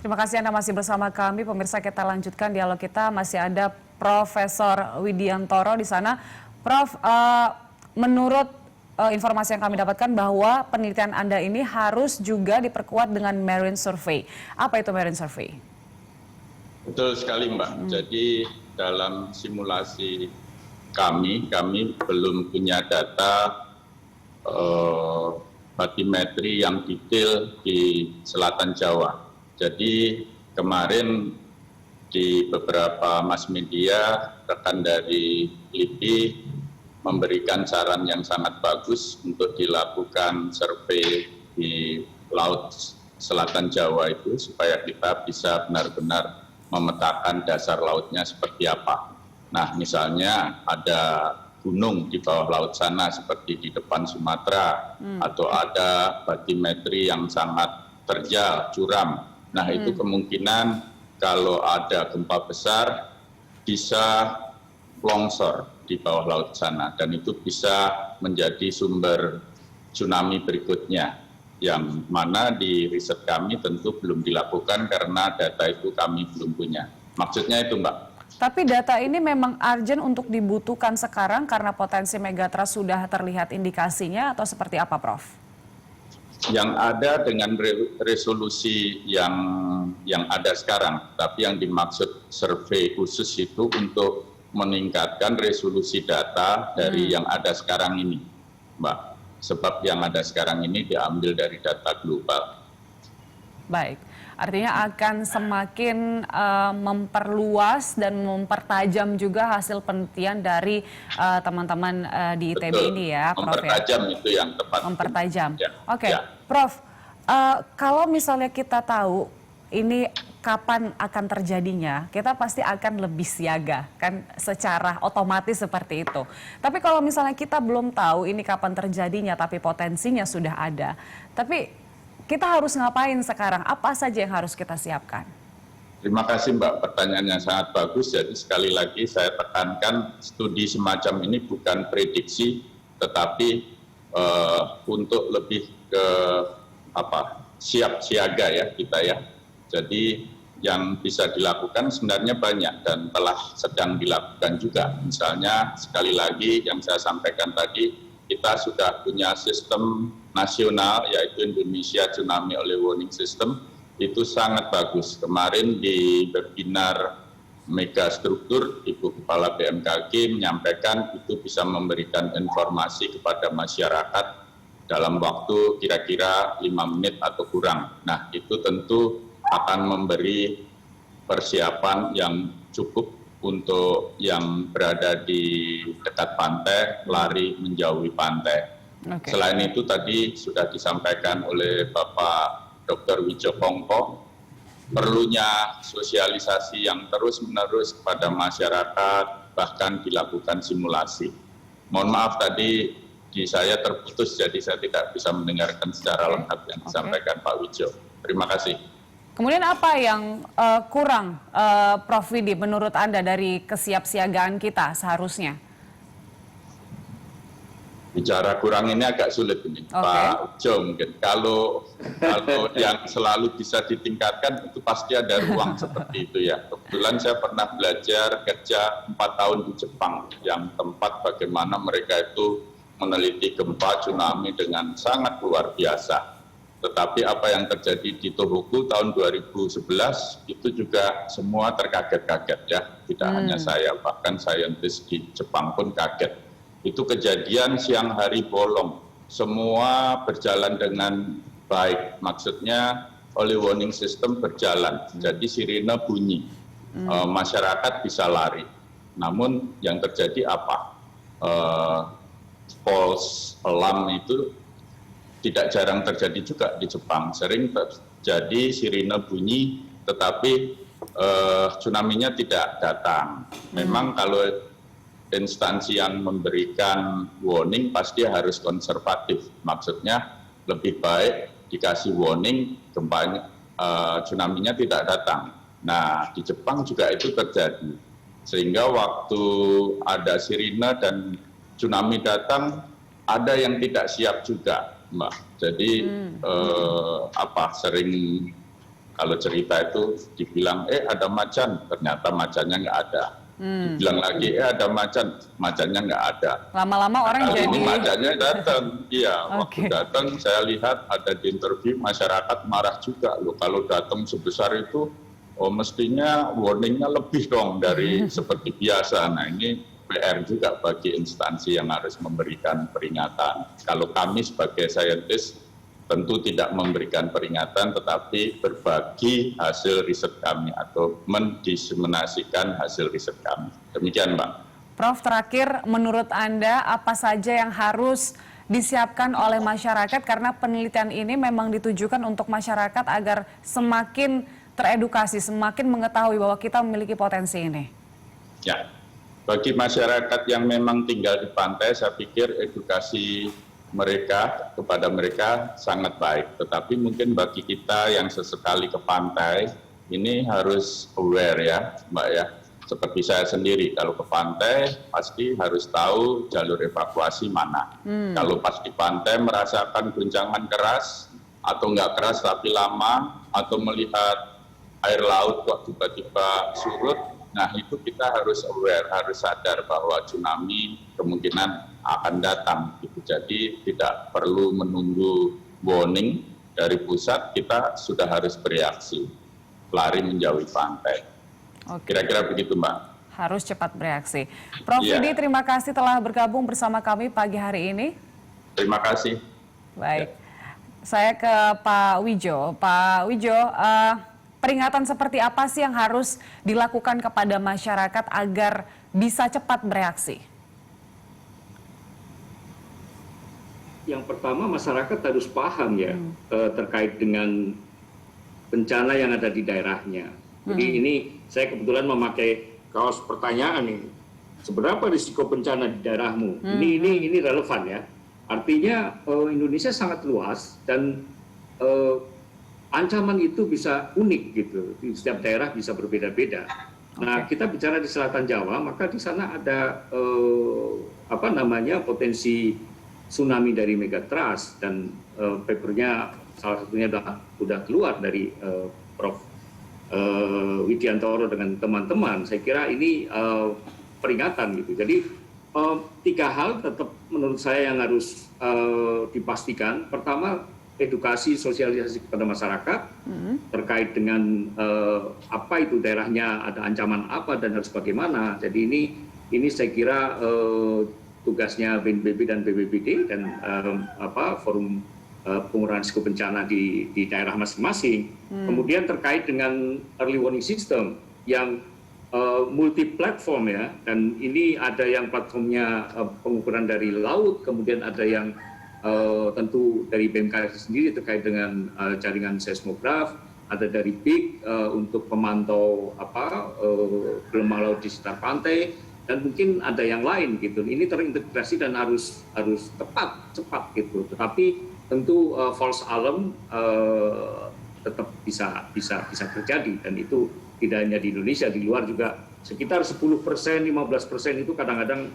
Terima kasih Anda masih bersama kami. Pemirsa, kita lanjutkan dialog kita. Masih ada Profesor Widiantoro di sana. Prof, menurut informasi yang kami dapatkan bahwa penelitian Anda ini harus juga diperkuat dengan marine survey. Apa itu marine survey? Betul sekali Mbak. Jadi dalam simulasi kami belum punya data batimetri yang detail di selatan Jawa. Jadi kemarin di beberapa mass media rekan dari LIPI memberikan saran yang sangat bagus untuk dilakukan survei di laut selatan Jawa itu supaya kita bisa benar-benar memetakan dasar lautnya seperti apa. Nah, misalnya ada gunung di bawah laut sana seperti di depan Sumatera, atau ada batimetri yang sangat terjal, curam. Nah, itu kemungkinan kalau ada gempa besar bisa longsor di bawah laut sana, dan itu bisa menjadi sumber tsunami berikutnya, yang mana di riset kami tentu belum dilakukan karena data itu kami belum punya. Maksudnya itu Mbak. Tapi data ini memang urgent untuk dibutuhkan sekarang karena potensi megatrust sudah terlihat indikasinya, atau seperti apa Prof? Yang ada dengan resolusi yang ada sekarang, tapi yang dimaksud survei khusus itu untuk meningkatkan resolusi data dari yang ada sekarang ini, Mbak. Sebab yang ada sekarang ini diambil dari data global. Baik, artinya akan semakin memperluas dan mempertajam juga hasil penelitian dari teman-teman di ITB. Betul. Ini ya, Prof. Mempertajam ya? Itu yang tepat. Mempertajam. Ya. Oke, ya. Prof, kalau misalnya kita tahu ini kapan akan terjadinya, kita pasti akan lebih siaga, kan secara otomatis seperti itu. Tapi kalau misalnya kita belum tahu ini kapan terjadinya, tapi potensinya sudah ada, tapi kita harus ngapain sekarang? Apa saja yang harus kita siapkan? Terima kasih Mbak, pertanyaannya sangat bagus. Jadi sekali lagi saya tekankan, studi semacam ini bukan prediksi, tetapi untuk lebih ke siap siaga ya kita ya. Jadi yang bisa dilakukan sebenarnya banyak dan telah sedang dilakukan juga. Misalnya sekali lagi yang saya sampaikan tadi, kita sudah punya sistem nasional yaitu Indonesia Tsunami Early Warning System. Itu sangat bagus. Kemarin di webinar megastruktur, Ibu Kepala BMKG menyampaikan itu bisa memberikan informasi kepada masyarakat dalam waktu kira-kira 5 menit atau kurang. Nah, itu tentu akan memberi persiapan yang cukup untuk yang berada di dekat pantai, lari menjauhi pantai. Okay. Selain itu tadi sudah disampaikan oleh Bapak Dr. Wijokongko, perlunya sosialisasi yang terus-menerus kepada masyarakat, bahkan dilakukan simulasi. Mohon maaf tadi di saya terputus, jadi saya tidak bisa mendengarkan secara lengkap yang disampaikan Pak Wijo. Terima kasih. Kemudian apa yang kurang, Prof. Widi, menurut Anda dari kesiapsiagaan kita seharusnya? Bicara kurang ini agak sulit ini, Pak Jo mungkin. Kalau yang selalu bisa ditingkatkan itu pasti ada ruang seperti itu ya. Kebetulan saya pernah belajar kerja 4 tahun di Jepang, yang tempat bagaimana mereka itu meneliti gempa tsunami dengan sangat luar biasa. Tetapi apa yang terjadi di Tohoku tahun 2011 itu juga semua terkaget-kaget ya. Tidak hanya saya, bahkan saintis di Jepang pun kaget. Itu kejadian siang hari bolong. Semua berjalan dengan baik. Maksudnya early warning system berjalan. Jadi sirine bunyi. Masyarakat bisa lari. Namun yang terjadi apa? False alarm itu tidak jarang terjadi juga di Jepang. Sering terjadi sirine bunyi, tetapi tsunami-nya tidak datang. Memang kalau instansi yang memberikan warning pasti harus konservatif. Maksudnya lebih baik dikasih warning, tsunami-nya tidak datang. Nah, di Jepang juga itu terjadi. Sehingga waktu ada sirine dan tsunami datang, ada yang tidak siap juga, Mbak. Jadi sering Kalau cerita itu dibilang, ada macan, ternyata macannya nggak ada. Dibilang lagi, ada macan, macannya nggak ada. Lama-lama orang Kali jadi ini macannya datang. Iya, waktu Oke. datang saya lihat ada di interview masyarakat marah juga loh. Kalau datang sebesar itu, mestinya warningnya lebih dong dari seperti biasa. Nah ini PR juga bagi instansi yang harus memberikan peringatan. Kalau kami sebagai saintis tentu tidak memberikan peringatan, tetapi berbagi hasil riset kami atau mendiseminasikan hasil riset kami. Demikian, Mbak. Prof, terakhir menurut Anda apa saja yang harus disiapkan oleh masyarakat karena penelitian ini memang ditujukan untuk masyarakat agar semakin teredukasi, semakin mengetahui bahwa kita memiliki potensi ini? Ya, bagi masyarakat yang memang tinggal di pantai, saya pikir edukasi mereka kepada mereka sangat baik. Tetapi mungkin bagi kita yang sesekali ke pantai, ini harus aware ya, Mbak ya. Seperti saya sendiri, kalau ke pantai pasti harus tahu jalur evakuasi mana. Kalau pas di pantai merasakan guncangan keras, atau nggak keras tapi lama, atau melihat air laut kok tiba-tiba surut, nah itu kita harus aware, harus sadar bahwa tsunami kemungkinan akan datang. Jadi tidak perlu menunggu warning dari pusat, kita sudah harus bereaksi, lari menjauhi pantai. Oke. Kira-kira begitu, Mbak. Harus cepat bereaksi. Prof Iya. Widi, terima kasih telah bergabung bersama kami pagi hari ini. Terima kasih. Baik, saya ke Pak Wijo. Pak Wijo, peringatan seperti apa sih yang harus dilakukan kepada masyarakat agar bisa cepat bereaksi? Yang pertama, masyarakat harus paham ya terkait dengan bencana yang ada di daerahnya. Jadi ini saya kebetulan memakai kaos pertanyaan ini. Seberapa risiko bencana di daerahmu? Ini relevan ya. Artinya Indonesia sangat luas dan ancaman itu bisa unik gitu. Di setiap daerah bisa berbeda-beda. Nah, kita bicara di Selatan Jawa, maka di sana ada potensi tsunami dari megatrust dan papernya salah satunya sudah keluar dari Prof. Widiantoro dengan teman-teman. Saya kira ini peringatan gitu. Jadi 3 hal tetap menurut saya yang harus dipastikan. Pertama, edukasi sosialisasi kepada masyarakat terkait dengan apa itu daerahnya, ada ancaman apa dan harus bagaimana. Jadi ini saya kira tugasnya BNPB dan BPBD dan forum pengurangan risiko bencana di daerah masing-masing. Kemudian terkait dengan early warning system yang multi platform ya, dan ini ada yang platformnya pengukuran dari laut, kemudian ada yang tentu dari BMKG sendiri terkait dengan jaringan seismograf, ada dari BIG untuk pemantau gelombang laut di sekitar pantai, dan mungkin ada yang lain gitu. Ini terintegrasi dan harus cepat gitu. Tetapi tentu false alarm tetap bisa terjadi, dan itu tidak hanya di Indonesia, di luar juga sekitar 10%, 15% itu kadang-kadang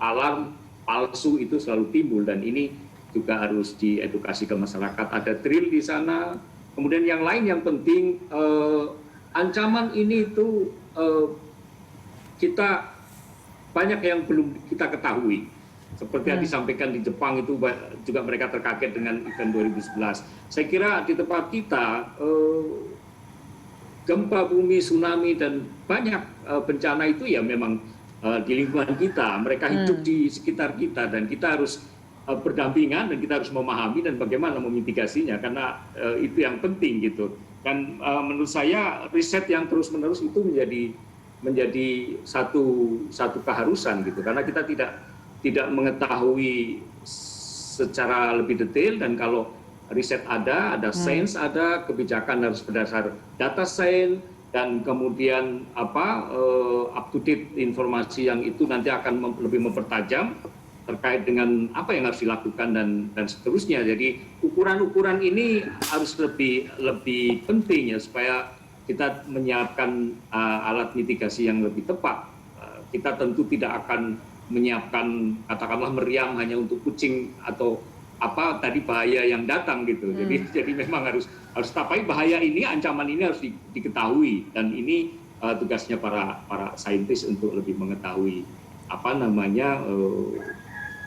alarm palsu itu selalu timbul, dan ini juga harus diedukasi ke masyarakat. Ada drill di sana. Kemudian yang lain yang penting, ancaman ini itu kita banyak yang belum kita ketahui. Seperti yang disampaikan di Jepang itu juga mereka terkaget dengan event 2011. Saya kira di tempat kita gempa bumi, tsunami dan banyak bencana itu ya memang di lingkungan kita. Mereka hidup di sekitar kita dan kita harus berdampingan dan kita harus memahami dan bagaimana memitigasinya, karena itu yang penting gitu. Dan menurut saya riset yang terus-menerus itu menjadi satu keharusan gitu, karena kita tidak mengetahui secara lebih detail, dan kalau riset ada sains ada, kebijakan harus berdasar data sains, dan kemudian up to date informasi yang itu nanti akan lebih mempertajam terkait dengan apa yang harus dilakukan dan seterusnya. Jadi ukuran-ukuran ini harus lebih penting ya, supaya kita menyiapkan alat mitigasi yang lebih tepat. Kita tentu tidak akan menyiapkan katakanlah meriam hanya untuk kucing atau apa tadi bahaya yang datang gitu. Jadi memang harus tapi bahaya ini, ancaman ini harus diketahui, dan ini tugasnya para saintis untuk lebih mengetahui apa namanya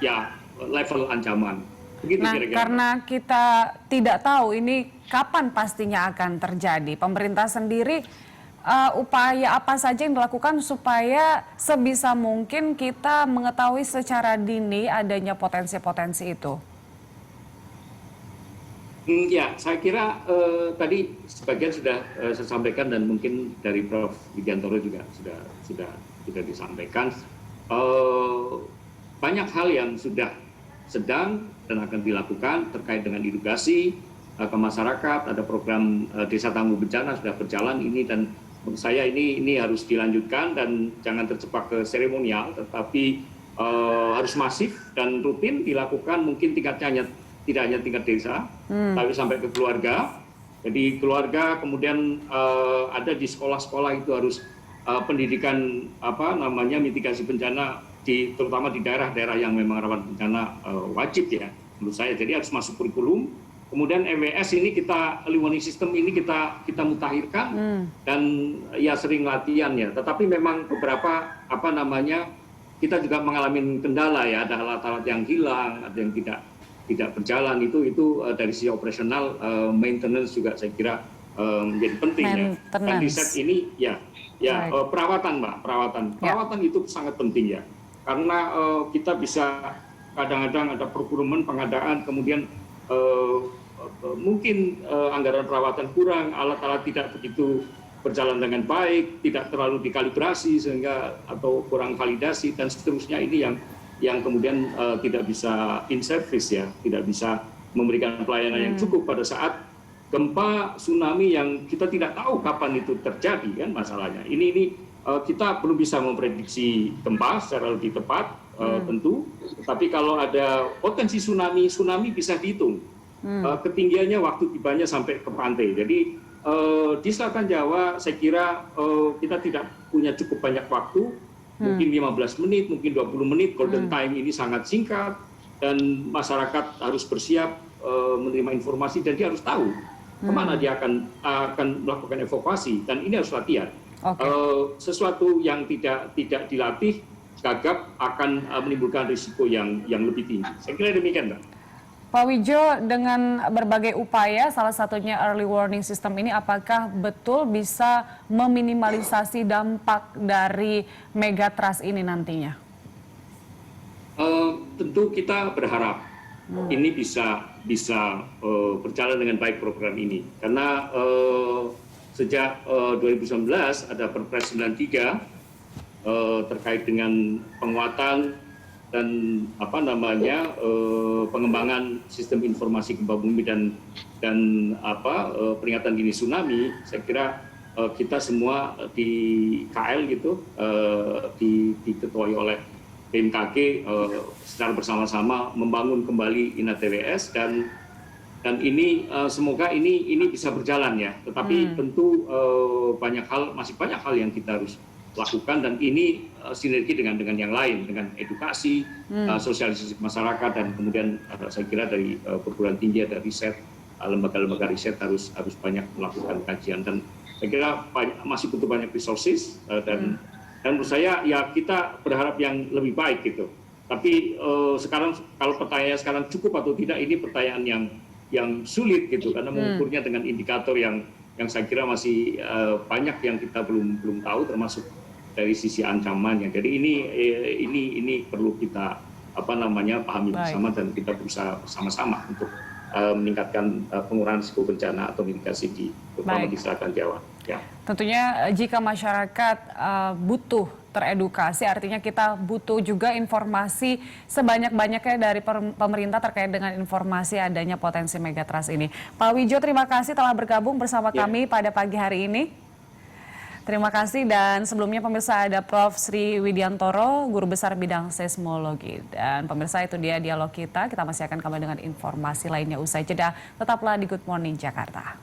ya level ancaman. Begitu Nah, kira-kira. karena kita tidak tahu ini kapan pastinya akan terjadi, pemerintah sendiri upaya apa saja yang dilakukan supaya sebisa mungkin kita mengetahui secara dini adanya potensi-potensi itu? Ya, saya kira tadi sebagian sudah saya sampaikan, dan mungkin dari Prof. Widiantoro juga sudah disampaikan. Banyak hal yang sudah sedang dan akan dilakukan terkait dengan edukasi ke masyarakat. Ada program Desa Tangguh Bencana sudah berjalan ini, dan menurut saya ini harus dilanjutkan dan jangan terjebak ke seremonial, tetapi harus masif dan rutin dilakukan. Mungkin tingkatnya tidak hanya tingkat desa, tapi sampai ke keluarga. Jadi keluarga, kemudian ada di sekolah-sekolah itu harus pendidikan mitigasi bencana, terutama di daerah-daerah yang memang rawan bencana, wajib ya menurut saya. Jadi harus masuk kurikulum. Kemudian EWS ini warning system ini kita mutakhirkan, dan ya sering latihan ya. Tetapi memang beberapa kita juga mengalami kendala ya, ada alat-alat yang hilang, ada yang tidak berjalan, itu dari sisi operasional, maintenance juga saya kira menjadi penting ya. Dan riset ini perawatan Mbak, perawatan itu sangat penting ya, karena kita bisa kadang-kadang ada procurement, pengadaan, kemudian mungkin anggaran perawatan kurang, alat-alat tidak begitu berjalan dengan baik, tidak terlalu dikalibrasi sehingga atau kurang validasi dan seterusnya, ini yang kemudian tidak bisa in service ya, tidak bisa memberikan pelayanan yang cukup pada saat gempa, tsunami yang kita tidak tahu kapan itu terjadi kan masalahnya. Ini kita belum bisa memprediksi gempa secara lebih tepat tentu, tapi kalau ada potensi tsunami bisa dihitung. Ketinggiannya, waktu tibanya sampai ke pantai. Jadi di Selatan Jawa saya kira kita tidak punya cukup banyak waktu. Mungkin 15 menit, mungkin 20 menit, golden time ini sangat singkat, dan masyarakat harus bersiap menerima informasi, dan dia harus tahu kemana dia akan melakukan evakuasi, dan ini harus latihan. Sesuatu yang tidak dilatih, gagap, akan menimbulkan risiko yang lebih tinggi. Saya kira demikian, Mbak. Pak Widjo, dengan berbagai upaya, salah satunya early warning system ini, apakah betul bisa meminimalisasi dampak dari megatrust ini nantinya? Tentu kita berharap ini bisa berjalan dengan baik program ini, karena sejak 2019 ada Perpres 93 terkait dengan penguatan dan pengembangan sistem informasi gempa bumi dan peringatan dini tsunami. Saya kira kita semua di KL gitu diketuai oleh BMKG secara bersama-sama membangun kembali INATWS, dan ini semoga ini bisa berjalan ya. Tetapi tentu masih banyak hal yang kita harus lakukan, dan ini sinergi dengan yang lain, dengan edukasi, sosialisasi masyarakat, dan kemudian saya kira dari perguruan tinggi, ada riset, lembaga-lembaga riset harus banyak melakukan kajian, dan saya kira masih butuh banyak resources, dan menurut saya ya kita berharap yang lebih baik gitu. Tapi sekarang kalau pertanyaannya sekarang cukup atau tidak, ini pertanyaan yang sulit gitu, karena mengukurnya dengan indikator yang saya kira masih banyak yang kita belum tahu, termasuk dari sisi ancamannya. Jadi ini perlu kita pahami bersama, dan kita berusaha bersama-sama untuk meningkatkan pengurangan risiko bencana atau mitigasi terutama di Selatan Jawa. Ya. Tentunya jika masyarakat butuh teredukasi, artinya kita butuh juga informasi sebanyak-banyaknya dari pemerintah terkait dengan informasi adanya potensi megatrust ini. Pak Widjo, terima kasih telah bergabung bersama kami pada pagi hari ini. Terima kasih, dan sebelumnya pemirsa ada Prof. Sri Widiantoro, Guru Besar Bidang Seismologi. Dan pemirsa, itu dia dialog kita masih akan kembali dengan informasi lainnya usai jeda. Tetaplah di Good Morning Jakarta.